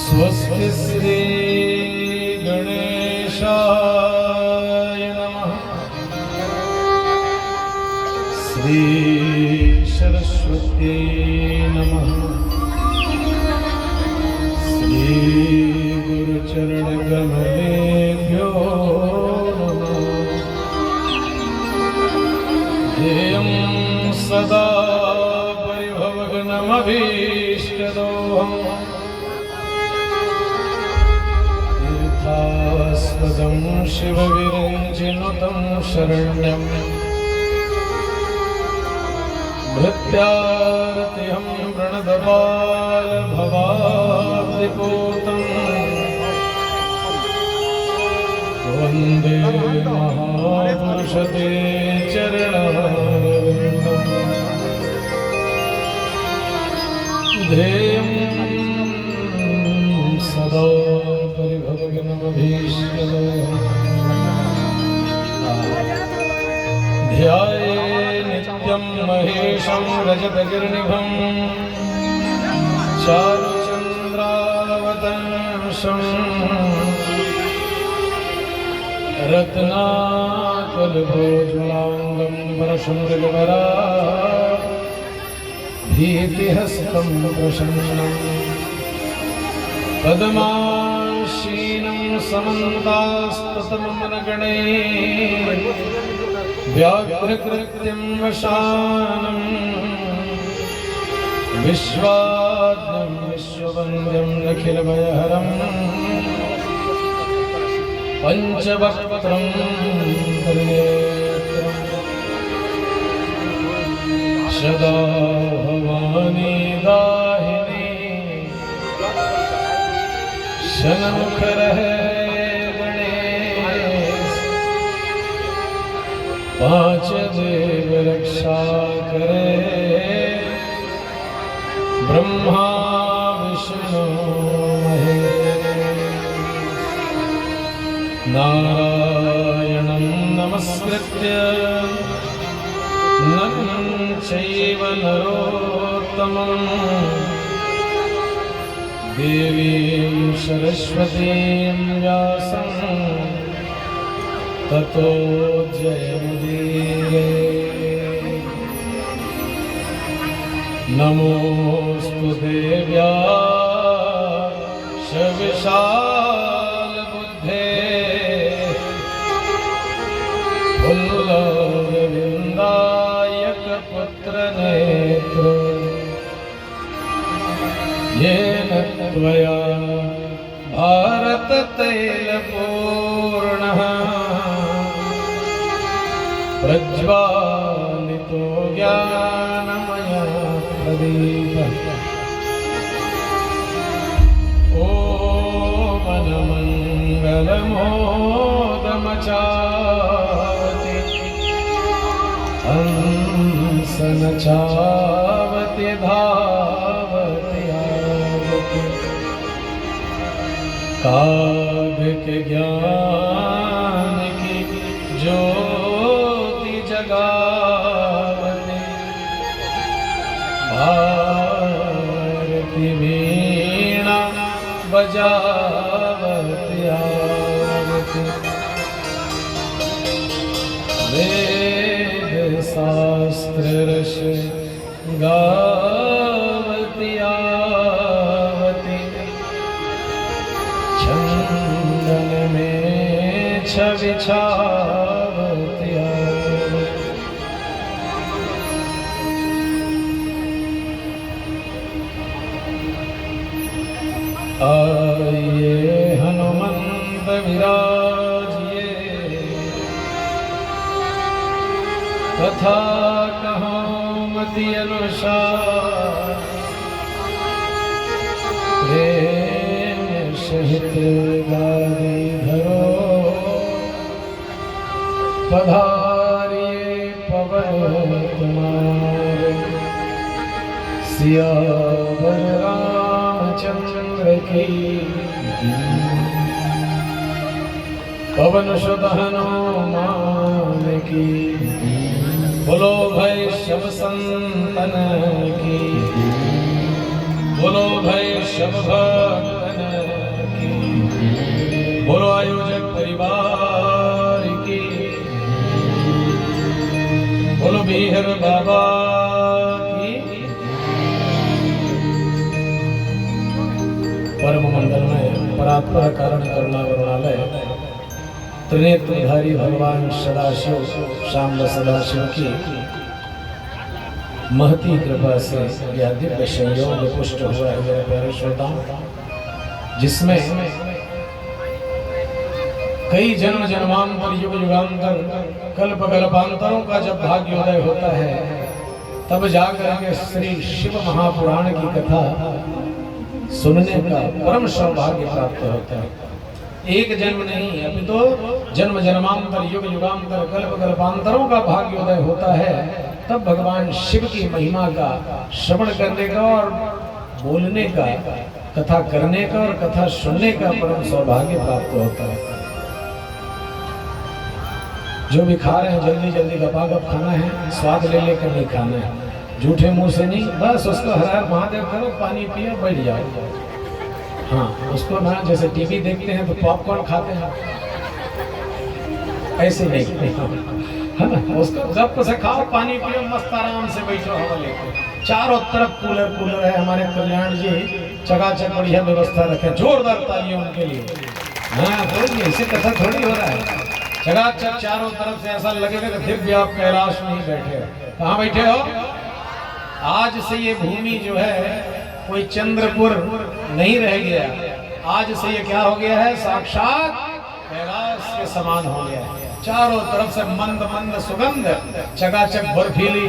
स्वस्ति श्री गणेशाय नमः। श्री सरस्वती नमः। श्री गुरुचरण कमलेभ्यो नमः। ध्येयं सदा परिभवग्नमभीष्टदोहम् तीर्थास्पदं शिवविरञ्जिनुतं शरण्यं भृत्यार्तिहं प्रणतपालभवाब्धिपूतं वन्दे महापुरुषते चरणारविन्दम्। ध्येयं सदा परिभवग्नमभीष्टदोहम् ध्याये नित्यं महेशं रजतगिरिनिभं चारुचन्द्रावतंसं रत्नाकल्पोज्ज्वलाङ्गं परशुमृगवरा भीतिहस्तं प्रशन्नम् पद्माशीनं समन्तास्ततमनगणैः व्याघ्रकृत्यं वशानं विश्वाद्यं विश्ववन्द्यं निखिलभयहरं पञ्चवक्त्रं त्रिनेत्रं सदा भवानी दाहिनी सन्मुख रहे गणेश। पांच देव रक्षा करे ब्रह्मा विष्णु महेश। नारायणं नमस्कृत्य नरं चैव नरोत्तमं देवीं सरस्वतीं व्यासं ततो जयमुदीरये। नमोऽस्तु देव्याः विशालबुद्धे फुल्लरविन्दायकपुत्रनेत्र येन त्वया भारततैलपूर्णः प्रज्वालितो ज्ञानमया प्रदीपः। ॐ मनमङ्गलमोदमचावति हंसनचावति धावति आवति काव्य के ज्ञान की ज्योति जगावति भारती वीणा बजावति आवति वेद शास्त्र रस गावति आवति चंदन में छवि छावति आवति। आइए हनुमंत विराजिए तथा कहो मति अनुसार प्रेम सहित गारी धरो पधारिए पवन कुमार सियावर रामचंद्र की पवन सुत हनुमान की बोलो भाई शब संतन की बोलो भाई शब भक्तन बोलो आयोजक परिवार की, बोलो बिहर बाबा की। परम मंगल में परात्पर कारण करुणा वरुणालय त्रिनेत्रधारी भगवान सदाशिव शाम्ब सदाशिव की महती कृपा से यह दिव्य संयोग पुष्ट हुआ है मेरे प्यारे श्रोताओं, जिसमें कई जन्म जन्मांतर युग युगांतर कल्प कल्पांतरों का जब भाग्योदय होता है, तब जाकर के श्री शिव महापुराण की कथा सुनने का परम सौभाग्य प्राप्त होता है। एक जन्म नहीं, अभी तो जन्म जन्मांतर युग युगांतर कल्प कल्पांतरों का भाग्योदय होता है, तब भगवान शिव की महिमा का श्रवण करने का और बोलने का, कथा करने का और कथा सुनने का परम सौभाग्य प्राप्त होता है। जो भी खा रहे हैं जल्दी जल्दी गपागप खाना है, स्वाद ले लेकर नहीं खाना है, झूठे मुंह से नहीं, बस उसको हर हर महादेव करो, पानी पियो, बैठ जाओ। हाँ, उसको ना जैसे टीवी देखते हैं तो पॉपकॉर्न खाते हैं, ऐसे नहीं है ना, उसको गप से खाओ, पानी पियो, मस्त आराम से बैठो, हवा लेके। चारों तरफ कूलर कूलर है, हमारे कल्याण जी चकाचक बढ़िया व्यवस्था रखे, जोरदार तालियां उनके लिए। हाँ, थोड़ी ऐसे कथा थोड़ी हो रहा है, चकाचक चारों तरफ से ऐसा लगेगा कि फिर भी आप कैलाश में ही बैठे हो। कहाँ बैठे हो? आज से ये भूमि जो है कोई चंद्रपुर नहीं रह गया, आज से ये क्या हो गया है, साक्षात कैलाश के समान हो गया है। चारों तरफ से मंद मंद सुगंध, चकाचक बर्फीली,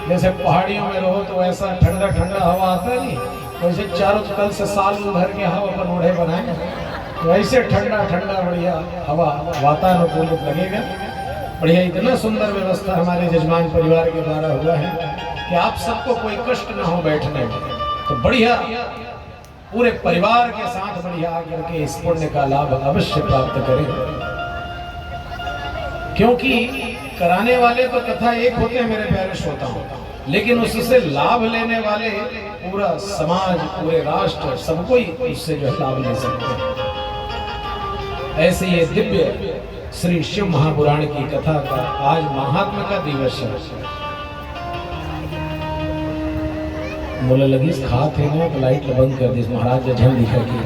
जैसे पहाड़ियों में रहो तो ऐसा ठंडा ठंडा हवा आता है, नहीं वैसे चारों कल से साल भर के हवा पर ओढ़े बनाए, तो ऐसे ठंडा ठंडा बढ़िया हवा वातानुकूलित लगेगा। बढ़िया, इतना सुंदर व्यवस्था हमारे जजमान परिवार के द्वारा हुआ है कि आप सबको कोई कष्ट ना हो बैठने में, तो बढ़िया पूरे परिवार के साथ बढ़िया आकर के इस पुण्य का लाभ अवश्य प्राप्त करें, क्योंकि कराने वाले तो कथा एक होते हैं मेरे प्यारे श्रोताओं, लेकिन उससे लाभ लेने वाले पूरा समाज, पूरे राष्ट्र, सबको ही उससे जो लाभ ले सकते हैं। ऐसे ये दिव्य श्री शिव महापुराण की कथा का आज महात्मा का दिवस है। बोले लगी खाते हैं तो लाइट बंद कर दी, महाराज जो झल दिखा कि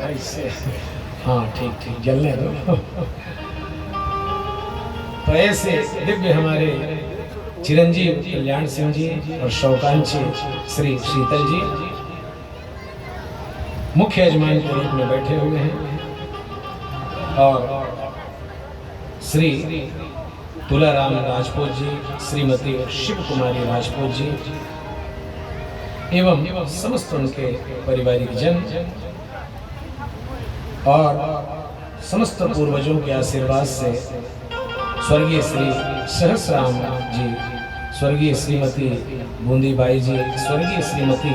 ऐसे, हाँ ठीक ठीक जलने दो। तो ऐसे दिव्य हमारे चिरंजीव कल्याण सिंह जी और शौकांक्षी श्री शीतल जी मुख्य यजमान के रूप में बैठे हुए हैं, और श्री तुलाराम राजपूत जी, श्रीमती शिव कुमारी राजपूत जी एवं समस्त उनके पारिवारिक जन और समस्त पूर्वजों के आशीर्वाद से स्वर्गीय श्री सहस्राम जी, स्वर्गीय श्रीमती बूंदीबाई जी, स्वर्गीय श्रीमती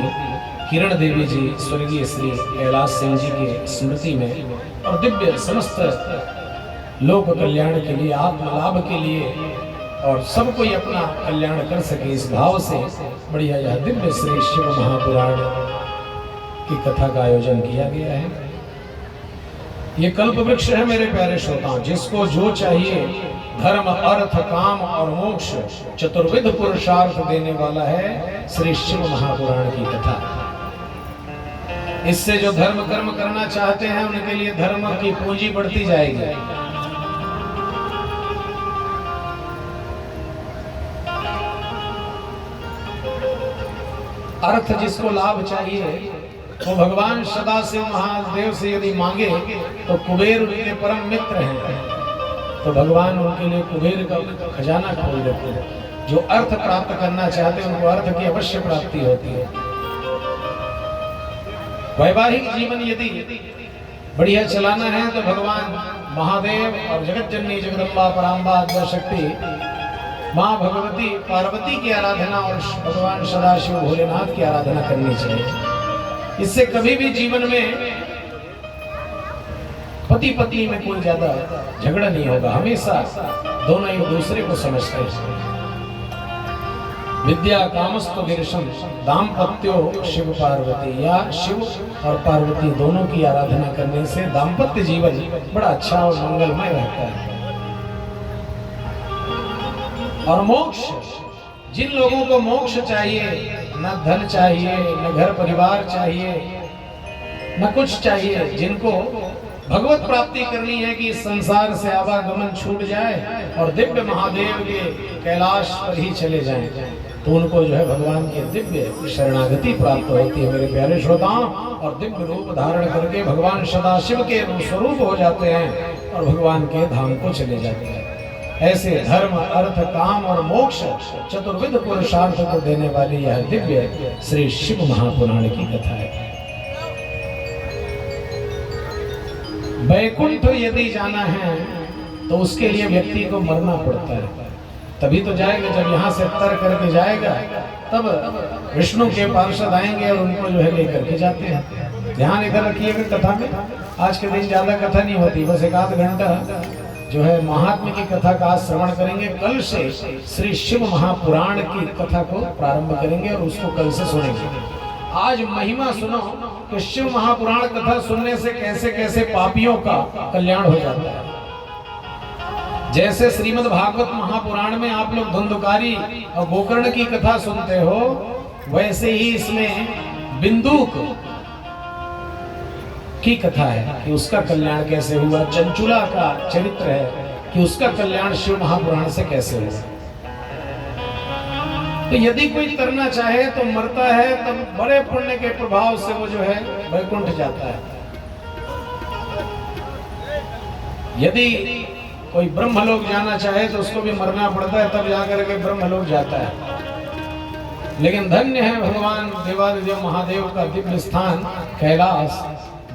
किरण देवी जी, स्वर्गीय श्री कैलाश सिंह जी के स्मृति में और दिव्य समस्त लोक कल्याण के लिए, आत्म लाभ के लिए और सब कोई अपना कल्याण कर सके, इस भाव से बढ़िया यह दिव्य श्री शिव महापुराण की कथा का आयोजन किया गया है। ये कल्प वृक्ष है मेरे प्यारे श्रोताओं, जिसको जो चाहिए धर्म अर्थ काम और मोक्ष चतुर्विध पुरुषार्थ देने वाला है श्री शिव महापुराण की कथा। इससे जो धर्म कर्म करना चाहते हैं उनके लिए धर्म की पूंजी बढ़ती जाएगी। अर्थ जिसको लाभ चाहिए तो भगवान सदाशिव महादेव से यदि मांगे तो कुबेर उनके परम मित्र हैं, तो भगवान उनके लिए कुबेर का खजाना खोल देते हैं। जो अर्थ प्राप्त करना चाहते हैं उनको अर्थ की अवश्य प्राप्ति होती है। वैवाहिक जीवन यदि बढ़िया चलाना है तो भगवान महादेव और जगत जननी जगदम्बा पराम्बा शक्ति माँ भगवती पार्वती की आराधना और भगवान सदाशिव भोलेनाथ की आराधना करनी चाहिए। इससे कभी भी जीवन में पति पत्नी में कोई ज्यादा झगड़ा नहीं होगा, हमेशा दोनों एक दूसरे को समझते हैं। विद्या कामस्तु गिरिशम दाम्पत्यो शिव पार्वती, या शिव और पार्वती दोनों की आराधना करने से दाम्पत्य जीवन बड़ा अच्छा और मंगलमय रहता है। और मोक्ष, जिन लोगों को मोक्ष चाहिए, न धन चाहिए, न घर परिवार चाहिए, न कुछ चाहिए, जिनको भगवत प्राप्ति करनी है कि इस संसार से आवागमन छूट जाए और दिव्य महादेव के कैलाश पर ही चले जाएं, तो उनको जो है भगवान के दिव्य शरणागति प्राप्त होती है मेरे प्यारे श्रोताओं। और दिव्य रूप धारण करके भगवान सदाशिव के स्वरूप हो जाते हैं और भगवान के धाम को चले जाते हैं। ऐसे धर्म, अर्थ, काम और मोक्ष चतुर्विध पुरुषार्थ को देने वाली यह दिव्य श्री शिव महापुराण की कथा है। वैकुंठ यदि जाना है तो उसके लिए व्यक्ति को मरना पड़ता है, तभी तो जाएगा। जब यहाँ से तर करके जाएगा तब विष्णु के पार्षद आएंगे और उनको जो है लेकर के जाते हैं। ध्यान इधर रखिएगा कथा में। आज के दिन ज्यादा कथा नहीं होती, बस एक आध घंटा जो है महात्मा की कथा का आज श्रवण करेंगे। कल से श्री शिव महापुराण की कथा को प्रारंभ करेंगे और उसको कल से सुनेंगे। आज महिमा सुनो कि शिव महापुराण कथा सुनने से कैसे कैसे पापियों का कल्याण हो जाता है। जैसे श्रीमद् भागवत महापुराण में आप लोग धुंधुकारी और गोकर्ण की कथा सुनते हो, वैसे ही इसमें बिंदुक की कथा है कि उसका कल्याण कैसे हुआ। चंचुला का चरित्र है कि उसका कल्याण शिव महापुराण से कैसे हुआ। तो यदि कोई करना चाहे तो मरता है, तब बड़े पुण्य के प्रभाव से वो जो है वैकुंठ जाता है। यदि कोई ब्रह्मलोक जाना चाहे तो उसको भी मरना पड़ता है, तब जाकर के ब्रह्मलोक जाता है। लेकिन धन्य है भगवान देवादिदेव महादेव का दिव्य स्थान कैलाश,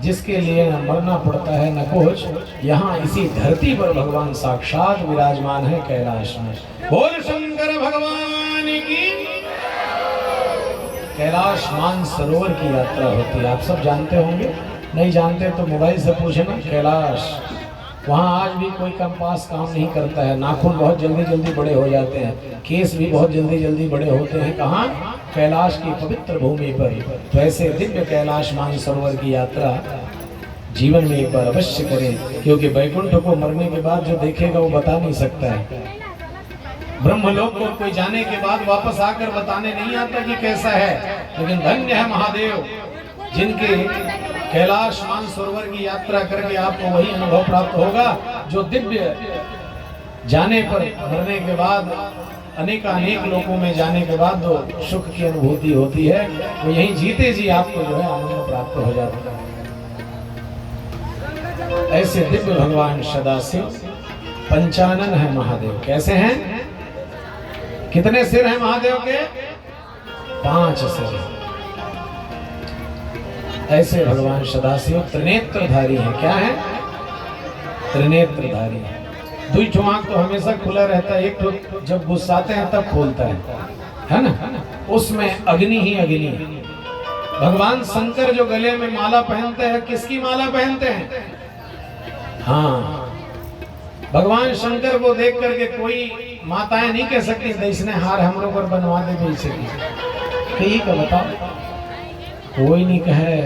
जिसके लिए न मरना पड़ता है न कुछ। यहाँ इसी धरती पर भगवान साक्षात विराजमान है कैलाश में। बोल शंकर भगवान की। कैलाश मानसरोवर की यात्रा होती है, आप सब जानते होंगे, नहीं जानते तो मोबाइल से पूछना। कैलाश वहाँ आज भी कोई कंपास काम नहीं करता है, नाखून बहुत जल्दी जल्दी बड़े हो जाते हैं, केस भी बहुत जल्दी जल्दी बड़े होते हैं। कहाँ? कैलाश की पवित्र भूमि पर। तो ऐसे दिव्य कैलाश मानसरोवर की यात्रा जीवन में एक बार अवश्य करें, क्योंकि वैकुंठ को मरने के बाद जो देखेगा वो बता नहीं सकता है। ब्रह्मलोक को कोई जाने के बाद वापस आकर बताने नहीं आता कि कैसा है। लेकिन धन्य है महादेव जिनके कैलाश मानसरोवर की यात्रा करके आपको वही अनुभव प्राप्त होगा जो दिव्य जाने पर, मरने के बाद अनेक लोकों में जाने के बाद जो सुख की अनुभूति होती है, वो यहीं जीते जी आपको जो है आनंद प्राप्त हो जाता है। ऐसे दिव्य भगवान सदाशिव पंचानन है महादेव। कैसे हैं? कितने सिर हैं महादेव के? 5 सिर। ऐसे भगवान सदाशिव त्रिनेत्रधारी हैं। क्या है? त्रिनेत्रधारी। दुई आंख तो हमेशा खुला रहता है, एक तो जब गुस्साते हैं तब खोलता है ना? उसमें अग्नि ही अग्नि। भगवान शंकर जो गले में माला पहनते हैं, किसकी माला पहनते हैं? हाँ, भगवान शंकर को देख करके कोई माताएं नहीं कह सकती इसने हार हम लोग पर बनवा दे पीछे की। का बताओ, कोई नहीं कहे।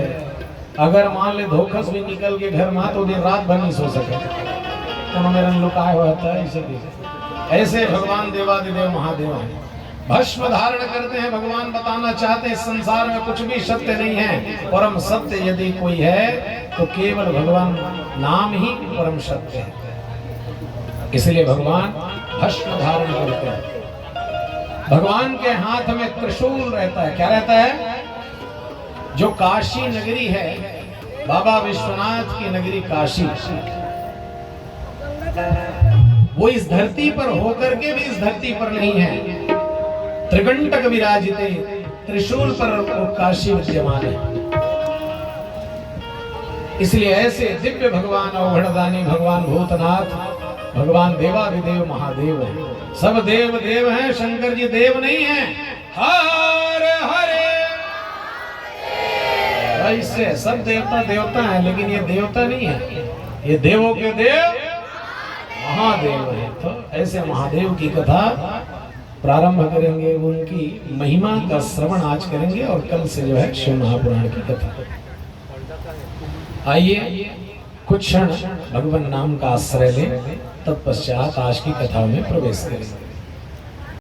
अगर मान ले धोखस भी निकल के घर में तो दिन रात भर नहीं सो सके, तो मेरा लुकाया हुआ था इसे। ऐसे भगवान देवादिदेव महादेव हैं, भस्म धारण करते हैं। भगवान बताना चाहते हैं इस संसार में कुछ भी सत्य नहीं है, परम सत्य यदि कोई है तो केवल भगवान नाम ही परम सत्य है। इसलिए भगवान भस्म धारण करते हैं। भगवान के हाथ में त्रिशूल रहता है। क्या रहता है? जो काशी नगरी है, बाबा विश्वनाथ की नगरी काशी, वो इस धरती पर होकर के भी इस धरती पर नहीं है। त्रिगंटक विराजिते, त्रिशूल पर वो काशी विद्यमान है। इसलिए ऐसे दिव्य भगवान अवघड़दानी, भगवान भूतनाथ, भगवान देवादिदेव महादेव है। सब देव देव हैं, शंकर जी देव नहीं हैं। हरे हरे। ऐसे सब देवता देवता हैं, लेकिन ये देवता नहीं है, ये देवों के देव महादेव है। तो ऐसे महादेव की कथा प्रारंभ करेंगे उनकी महिमा का श्रवण आज करेंगे और कल से जो है शिव महापुराण की कथा। आइए कुछ क्षण भगवान नाम का आश्रय लें, तत्पश्चात आज की कथा में प्रवेश करेंगे।